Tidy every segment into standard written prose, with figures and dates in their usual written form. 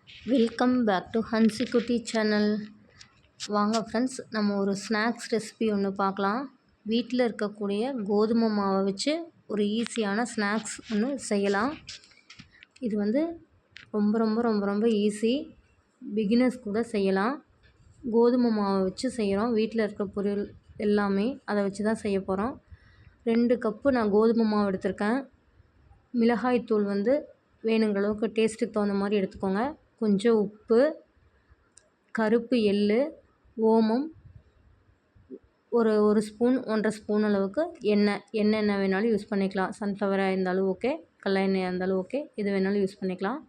Welcome back to Hansikutty channel. வாங்க friends, நம்ம ஒரு ஸ்நாக்ஸ் ரெசிபி ஒன்று பார்க்கலாம். வீட்டில் இருக்கக்கூடிய கோதுமை மாவை வச்சு ஒரு ஈஸியான ஸ்நாக்ஸ் ஒன்று செய்யலாம். இது வந்து ரொம்ப ரொம்ப ரொம்ப ரொம்ப ஈஸி, பிகினர்ஸ் கூட செய்யலாம். கோதுமை மாவை வச்சு செய்கிறோம். வீட்டில் இருக்க பொருள் எல்லாமே அதை வச்சு தான் செய்ய போகிறோம். 2 கப்பு நான் கோதுமை மாவு எடுத்திருக்கேன். மிளகாய் தூள் வந்து வேணுங்கிற அளவுக்கு டேஸ்ட்டுக்கு தகுந்த மாதிரி எடுத்துக்கோங்க. கொஞ்சம் உப்பு, கருப்பு எள்ளு, ஓமம், ஒரு ஸ்பூன் 1.5 ஸ்பூன் அளவுக்கு எண்ணெய் என்ன வேணாலும் யூஸ் பண்ணிக்கலாம். சன்ஃப்ளவராக இருந்தாலும் ஓகே, கடலை எண்ணெயாக இருந்தாலும் ஓகே, எது வேணாலும் யூஸ் பண்ணிக்கலாம்.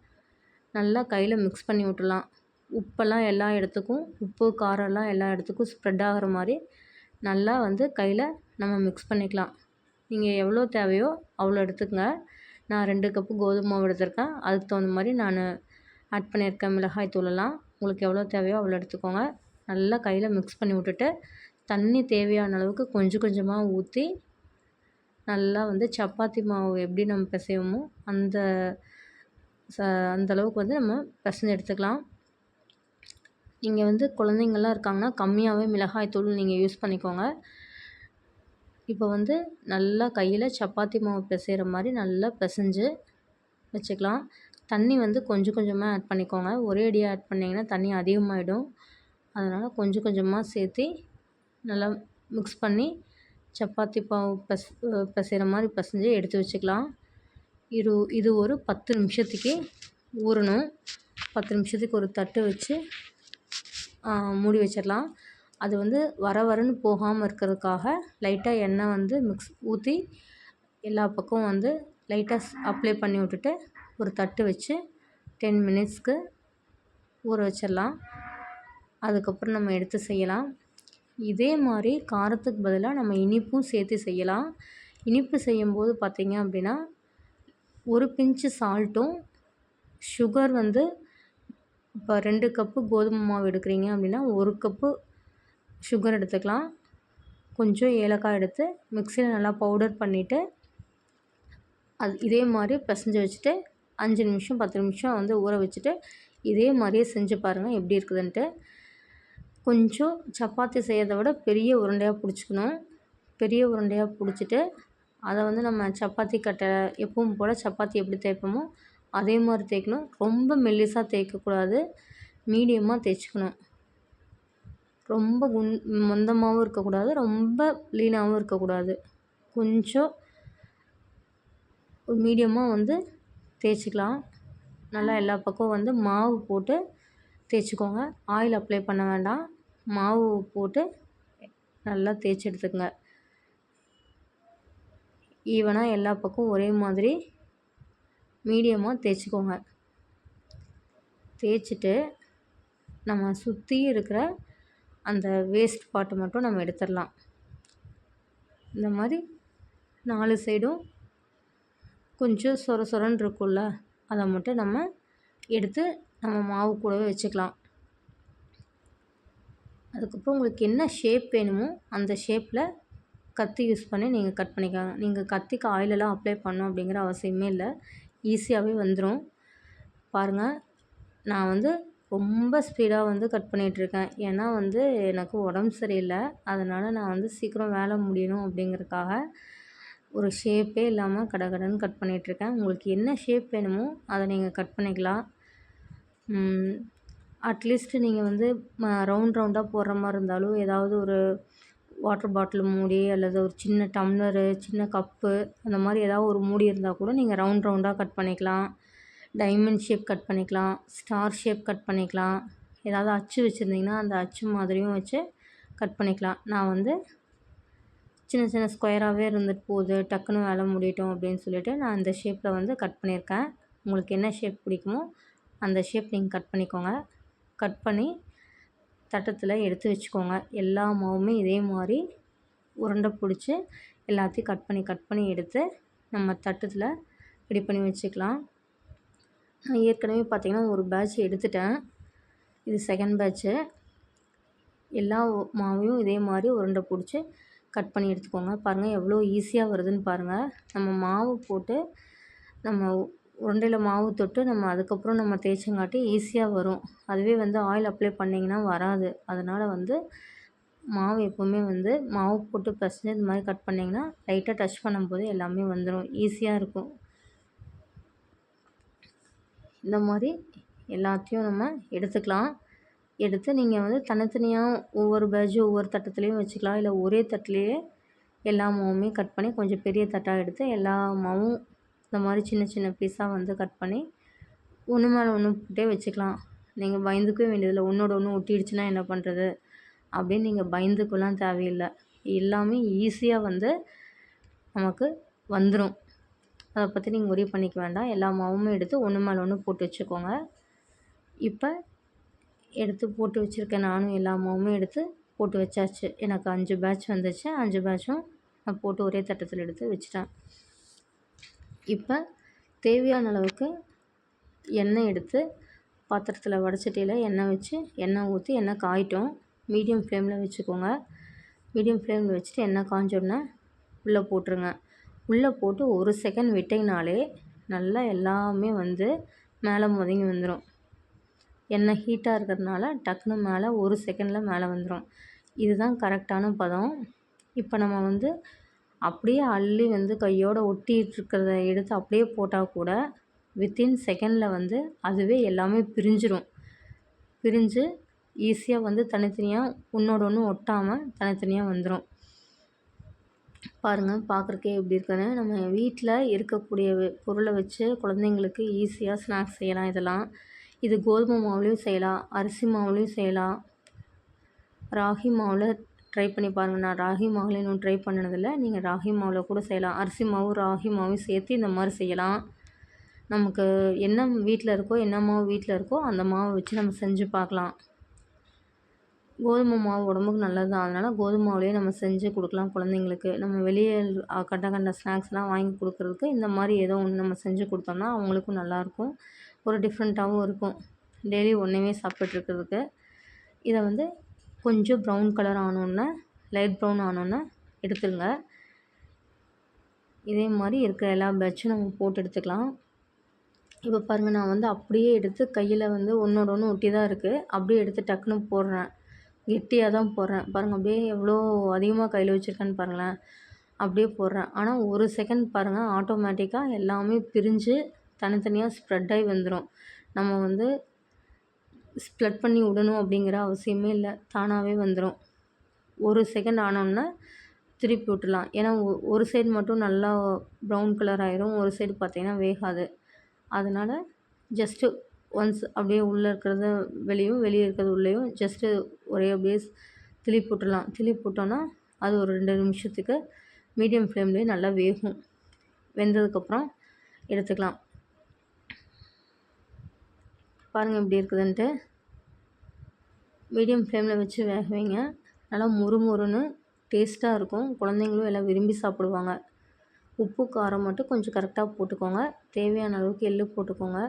நல்லா கையில் மிக்ஸ் பண்ணி விட்டுடலாம். உப்பெல்லாம் எல்லா இடத்துக்கும், உப்பு காரம்லாம் எல்லா இடத்துக்கும் ஸ்ப்ரெட் ஆகிற மாதிரி நல்லா வந்து கையில் நம்ம மிக்ஸ் பண்ணிக்கலாம். நீங்கள் எவ்வளோ தேவையோ அவ்வளோ எடுத்துக்கங்க. நான் 2 கப்பு கோதுமை மாவு எடுத்திருக்கேன். அதுக்கு தகுந்த மாதிரி நான் ஆட் பண்ணியிருக்கேன் மிளகாய் தூளெல்லாம். உங்களுக்கு எவ்வளோ தேவையோ அவ்வளோ எடுத்துக்கோங்க. நல்லா கையில் மிக்ஸ் பண்ணி விட்டுட்டு தண்ணி தேவையான அளவுக்கு கொஞ்சம் கொஞ்சமாக ஊற்றி நல்லா வந்து சப்பாத்தி மாவு எப்படி நம்ம பிசைவோமோ அந்த அளவுக்கு வந்து நம்ம பிசைஞ்சு எடுத்துக்கலாம். நீங்கள் வந்து குழந்தைங்கள்லாம் இருக்காங்கன்னா கம்மியாகவே மிளகாய் தூள் நீங்கள் யூஸ் பண்ணிக்கோங்க. இப்போ வந்து நல்லா கையில் சப்பாத்தி மாவு பிசைகிற மாதிரி நல்லா பிசைஞ்சு வச்சுக்கலாம். தண்ணி வந்து கொஞ்சம் கொஞ்சமாக ஆட் பண்ணிக்கோங்க. ஒரே அடியாக ஆட் பண்ணிங்கன்னா தண்ணி அதிகமாகிடும். அதனால் கொஞ்சம் கொஞ்சமாக சேர்த்து நல்லா மிக்ஸ் பண்ணி சப்பாத்தி மாவு பிசைகிற மாதிரி பிசைஞ்சு எடுத்து வச்சுக்கலாம். இது ஒரு 10 நிமிஷத்துக்கு ஊறணும். 10 நிமிஷத்துக்கு ஒரு தட்டு வச்சு மூடி வச்சிடலாம். அது வந்து வரன்னு போகாமல் இருக்கிறதுக்காக லைட்டாக எண்ணெய் வந்து ஊற்றி எல்லா பக்கமும் வந்து லைட்டாக அப்ளை பண்ணி விட்டுட்டு ஒரு தட்டு வச்சு 10 மினிட்ஸ்க்கு ஊற வச்சிடலாம். அதுக்கப்புறம் நம்ம எடுத்து செய்யலாம். இதே மாதிரி காரத்துக்கு பதிலாக நம்ம இனிப்பும் சேர்த்து செய்யலாம். இனிப்பு செய்யும்போது பார்த்திங்க அப்படின்னா ஒரு பிஞ்சு சால்ட்டும், சுகர் வந்து இப்போ 2 கப்பு கோதுமை மாவு எடுக்கிறீங்க அப்படின்னா 1 கப்பு சுகர் எடுத்துக்கலாம். கொஞ்சம் ஏலக்காய் எடுத்து மிக்சியில் நல்லா பவுடர் பண்ணிவிட்டு இதே மாதிரி பிசைஞ்சு வச்சுட்டு 5 நிமிஷம் 10 நிமிஷம் வந்து ஊற வச்சுட்டு இதே மாதிரியே செஞ்சு பாருங்கள் எப்படி இருக்குதுன்ட்டு. கொஞ்சம் சப்பாத்தி செய்கிறத விட பெரிய உருண்டையாக பிடிச்சிக்கணும். பெரிய உருண்டையாக பிடிச்சிட்டு அதை வந்து நம்ம சப்பாத்தி கட்டை எப்பவும் போல் சப்பாத்தி எப்படி தேய்ப்போமோ அதே மாதிரி தேய்க்கணும். ரொம்ப மெல்லிசாக தேய்க்கக்கூடாது, மீடியமாக தேய்ச்சிக்கணும். ரொம்ப மொந்தமாகவும் இருக்கக்கூடாது, ரொம்ப லீனாகவும் இருக்கக்கூடாது. கொஞ்சம் ஒரு மீடியமாக வந்து தேய்ச்சிக்கலாம். நல்லா எல்லா பக்கம் வந்து மாவு போட்டு தேய்ச்சிக்கோங்க. ஆயில் அப்ளை பண்ண வேண்டாம். மாவு போட்டு நல்லா தேய்ச்சி எடுத்துக்கங்க. ஈவனாக எல்லா பக்கம் ஒரே மாதிரி மீடியமாக தேய்ச்சிக்கோங்க. தேய்ச்சிட்டு நம்ம சுற்றி இருக்கிற அந்த வேஸ்ட் பார்ட்டை மட்டும் நம்ம எடுத்துடலாம். இந்த மாதிரி 4 சைடும் கொஞ்சம் சொரன்னு இருக்கும்ல, அதை மட்டும் நம்ம எடுத்து நம்ம மாவு கூடவே வச்சுக்கலாம். அதுக்கப்புறம் உங்களுக்கு என்ன ஷேப் வேணுமோ அந்த ஷேப்பில் கத்தி யூஸ் பண்ணி நீங்கள் கட் பண்ணிக்கோங்க. நீங்கள் கத்திக்கு ஆயிலெல்லாம் அப்ளை பண்ணணும் அப்படிங்கிற அவசியமே இல்லை, ஈஸியாகவே வந்துடும். பாருங்கள், நான் வந்து ரொம்ப ஸ்பீடாக வந்து கட் பண்ணிகிட்ருக்கேன். ஏன்னா வந்து எனக்கு உடம்பு சரியில்லை, அதனால் நான் வந்து சீக்கிரம் வேலை முடியணும் அப்படிங்கிறதுக்காக ஒரு ஷேப்பே இல்லாமல் கடகடன்னு கட் பண்ணிகிட்ருக்கேன். உங்களுக்கு என்ன ஷேப் வேணுமோ அதை நீங்கள் கட் பண்ணிக்கலாம். அட்லீஸ்ட்டு நீங்கள் வந்து ரவுண்டாக போடுற மாதிரி இருந்தாலும் ஏதாவது ஒரு வாட்டர் பாட்டில் மூடி அல்லது ஒரு சின்ன டம்ளரு, சின்ன கப்பு, அந்த மாதிரி ஏதாவது ஒரு மூடி இருந்தால் கூட நீங்கள் ரவுண்டாக கட் பண்ணிக்கலாம். டைமண்ட் ஷேப் கட் பண்ணிக்கலாம், ஸ்டார் ஷேப் கட் பண்ணிக்கலாம். ஏதாவது அச்சு வச்சுருந்திங்கன்னா அந்த அச்சு மாதிரியும் வச்சு கட் பண்ணிக்கலாம். நான் வந்து சின்ன சின்ன ஸ்கொயராகவே இருந்துட்டு போகுது, டக்குன்னு வேலை முடியட்டும் அப்படின்னு சொல்லிவிட்டு நான் இந்த ஷேப்பில் வந்து கட் பண்ணியிருக்கேன். உங்களுக்கு என்ன ஷேப் பிடிக்குமோ அந்த ஷேப் நீங்கள் கட் பண்ணிக்கோங்க. கட் பண்ணி தட்டத்தில் எடுத்து வச்சுக்கோங்க. எல்லா மாவுமே இதே மாதிரி உருண்டை பிடிச்சி எல்லாத்தையும் கட் பண்ணி எடுத்து நம்ம தட்டத்தில் ரெடி பண்ணி வச்சுக்கலாம். நான் ஏற்கனவே பார்த்திங்கன்னா ஒரு பேட்ச் எடுத்துட்டேன். இது செகண்ட் பேட்ச்சு. எல்லா மாவையும் இதே மாதிரி உருண்டை பிடிச்சி கட் பண்ணி எடுத்துக்கோங்க. பாருங்கள் எவ்வளோ ஈஸியாக வருதுன்னு பாருங்கள். நம்ம மாவு போட்டு நம்ம உருண்டையில் மாவு தொட்டு நம்ம அதுக்கப்புறம் நம்ம தேய்ச்சங்காட்டி ஈஸியாக வரும். அதுவே வந்து ஆயில் அப்ளை பண்ணிங்கன்னா வராது. அதனால் வந்து மாவு எப்போவுமே வந்து மாவு போட்டு பிசைஞ்சு இந்த மாதிரி கட் பண்ணிங்கன்னா லைட்டாக டச் பண்ணும்போது எல்லாமே வந்துடும். ஈஸியாக இருக்கும். இந்த மாதிரி எல்லாத்தையும் நம்ம எடுத்துக்கலாம். எடுத்து நீங்கள் வந்து தனித்தனியாக ஒவ்வொரு பேட்சும் ஒவ்வொரு தட்டத்துலேயும் வச்சுக்கலாம். இல்லை ஒரே தட்டிலேயே எல்லா மாவுமே கட் பண்ணி கொஞ்சம் பெரிய தட்டாக எடுத்து எல்லா மாவும் இந்த மாதிரி சின்ன சின்ன பீஸாக வந்து கட் பண்ணி ஒன்று மேலே ஒன்று போட்டே வச்சுக்கலாம். நீங்கள் பயந்துக்கவே வேண்டியதில்லை. ஒன்றோட ஒன்று ஒட்டிடுச்சுன்னா என்ன பண்ணுறது அப்படின்னு நீங்கள் பயந்துக்கெல்லாம் தேவையில்லை. எல்லாமே ஈஸியாக வந்து நமக்கு வந்துடும். அதை பற்றி நீங்கள் ஒரி பண்ணிக்க வேண்டாம். எல்லா மாவுமே எடுத்து ஒன்று மேலே ஒன்று போட்டு வச்சுக்கோங்க. இப்போ எடுத்து போட்டு வச்சுருக்கேன். நானும் எல்லா மாவுமே எடுத்து போட்டு வச்சாச்சு. எனக்கு 5 பேட்ச் வந்துச்சு. 5 பேட்சும் நான் போட்டு ஒரே தட்டத்தில் எடுத்து வச்சுட்டேன். இப்போ தேவையான அளவுக்கு எண்ணெய் எடுத்து பாத்திரத்தில் வடச்சட்டியில் எண்ணெய் வச்சு எண்ணெய் ஊற்றி எண்ணெய் காயட்டும். மீடியம் ஃப்ளேமில் வச்சுக்கோங்க. மீடியம் ஃப்ளேமில் வச்சுட்டு எண்ணெய் காஞ்சோடனே உள்ளே போட்டுருங்க. உள்ளே போட்டு 1 செகண்ட் விட்டிங்கனாலே நல்லா எல்லாமே வந்து மேலே முதங்கி வந்துடும். எண்ணெய் ஹீட்டாக இருக்கிறதுனால டக்குன்னு மேலே 1 செகண்டில் மேலே வந்துடும். இதுதான் கரெக்டான பதம். இப்போ நம்ம வந்து அப்படியே அள்ளி வந்து கையோடு ஒட்டிகிட்ருக்கிறத எடுத்து அப்படியே போட்டால் கூட வித்தின் செகண்டில் வந்து அதுவே எல்லாமே பிரிஞ்சிடும். பிரிஞ்சு ஈஸியாக வந்து தனித்தனியாக ஒன்றோட ஒன்று ஒட்டாமல் தனித்தனியாக வந்துடும். பாருங்கள், பார்க்குறக்கே எப்படி இருக்குன்னு. நம்ம வீட்டில் இருக்கக்கூடிய பொருளை வச்சு குழந்தைங்களுக்கு ஈஸியாக ஸ்நாக்ஸ் செய்யலாம். இதெல்லாம் இது கோதுமை மாவுலேயும் செய்யலாம், அரிசி மாவுலேயும் செய்யலாம், ராகி மாவில் ட்ரை பண்ணி பாருங்கள். நான் ராகி மாவில் இன்னும் ட்ரை பண்ணினதில்லை. நீங்கள் ராகி மாவில் கூட செய்யலாம். அரிசி மாவு ராகி மாவும் சேர்த்து இந்த மாதிரி செய்யலாம். நமக்கு என்ன வீட்டில் இருக்கோ, என்ன மாவு வீட்டில் இருக்கோ அந்த மாவை வச்சு நம்ம செஞ்சு பார்க்கலாம். கோதுமை மாவு உடம்புக்கு நல்லது தான். அதனால் கோதுமை மாவுலேயே நம்ம செஞ்சு கொடுக்கலாம் குழந்தைங்களுக்கு. நம்ம வெளியே கண்ட ஸ்நாக்ஸ்லாம் வாங்கி கொடுக்குறதுக்கு இந்த மாதிரி ஏதோ ஒன்று நம்ம செஞ்சு கொடுத்தோம்னா அவங்களுக்கும் நல்லாயிருக்கும். ஒரு டிஃப்ரெண்ட்டாகவும் இருக்கும். டெய்லி ஒன்றுமே சாப்பிட்டுருக்கிறதுக்கு. இதை வந்து கொஞ்சம் ப்ரௌன் கலர் ஆனோன்னே, லைட் ப்ரௌன் ஆனோன்னே எடுத்துருங்க. இதே மாதிரி இருக்கிற எல்லா பேட்சும் நம்ம போட்டு எடுத்துக்கலாம். இப்போ பாருங்கள், நான் வந்து அப்படியே எடுத்து கையில் வந்து ஒன்றோட ஒன்று ஒட்டி தான் இருக்குது. அப்படியே எடுத்து டக்குன்னு போடுறேன். கெட்டியாக தான் போடுறேன். பாருங்கள், அப்படியே எவ்வளோ அதிகமாக கையில் வச்சுருக்கேன்னு பாருங்களேன். அப்படியே போடுறேன். ஆனால் 1 செகண்ட் பாருங்கள், ஆட்டோமேட்டிக்காக எல்லாமே பிரிஞ்சு தனித்தனியாக ஸ்ப்ரெட் ஆகி வந்துடும். நம்ம வந்து ஸ்ப்ரெட் பண்ணி விடணும் அப்படிங்கிற அவசியமே இல்லை. தானாகவே வந்துடும். 1 செகண்ட் ஆனோன்னே திருப்பி விட்டுலாம். ஏன்னா ஒரு சைடு மட்டும் நல்லா ப்ரௌன் கலர் ஆயிரும், ஒரு சைடு பார்த்திங்கன்னா வேகாது. அதனால் ஜஸ்ட்டு ஒன்ஸ் அப்படியே உள்ளே இருக்கிறத வெளியும், வெளியே இருக்கிறது உள்ளேயும் ஜஸ்ட்டு ஒரே அப்படியே திருப்பி விட்டுலாம். திருப்பி விட்டோன்னா அது ஒரு 2 நிமிஷத்துக்கு மீடியம் ஃப்ளேம்லேயே நல்லா வேகும். வெந்ததுக்கப்புறம் எடுத்துக்கலாம். பாருங்கள் எப்படி இருக்குதுன்ட்டு. மீடியம் ஃப்ளேமில் வச்சு வேக வைங்க. நல்லா முறுமுறுன்னு டேஸ்ட்டாக இருக்கும். குழந்தைங்களும் எல்லாம் விரும்பி சாப்பிடுவாங்க. உப்பு காரம் மட்டும் கொஞ்சம் கரெக்டாக போட்டுக்கோங்க. தேவையான அளவுக்கு எள்ளு போட்டுக்கோங்க.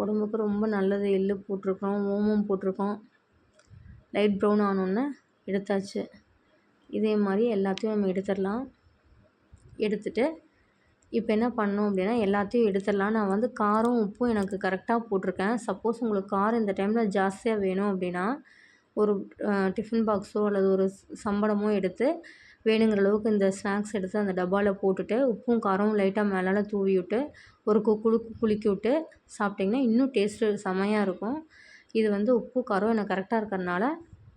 உடம்புக்கு ரொம்ப நல்லது. எள்ளு போட்டிருக்கோம், ஓமம் போட்டிருக்கோம். லைட் ப்ரௌன் ஆனோன்னே எடுத்தாச்சு. இதே மாதிரி எல்லாத்தையும் நம்ம எடுத்துடலாம். எடுத்துட்டு இப்போ என்ன பண்ணோம் அப்படின்னா எல்லாத்தையும் எடுத்துடலாம். நான் வந்து காரம் உப்பும் எனக்கு கரெக்டாக போட்டிருக்கேன். சப்போஸ் உங்களுக்கு காரம் இந்த டைமில் ஜாஸ்தியாக வேணும் அப்படின்னா ஒரு டிஃபன் பாக்ஸோ அல்லது ஒரு சம்படமோ எடுத்து வேணுங்கிற அளவுக்கு இந்த ஸ்நாக்ஸ் எடுத்து அந்த டப்பாவில் போட்டுட்டு உப்பும் காரமும் லைட்டாக மேலால் தூவி விட்டு ஒரு குலுக்கி விட்டு சாப்பிட்டிங்கன்னா இன்னும் டேஸ்ட்டு செமையாக இருக்கும். இது வந்து உப்பு காரம் எனக்கு கரெக்டாக இருக்கிறதுனால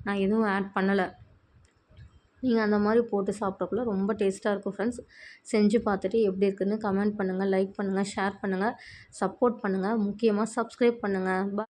நான் எதுவும் ஆட் பண்ணலை. நீங்கள் அந்த மாதிரி போட்டு சாப்பிடக்குள்ள ரொம்ப டேஸ்ட்டாக இருக்கும் ஃப்ரெண்ட்ஸ். செஞ்சு பார்த்துட்டு எப்படி இருக்குதுன்னு கமெண்ட் பண்ணுங்கள், லைக் பண்ணுங்கள், ஷேர் பண்ணுங்கள், சப்போர்ட் பண்ணுங்கள். முக்கியமாக சப்ஸ்கிரைப் பண்ணுங்கள்.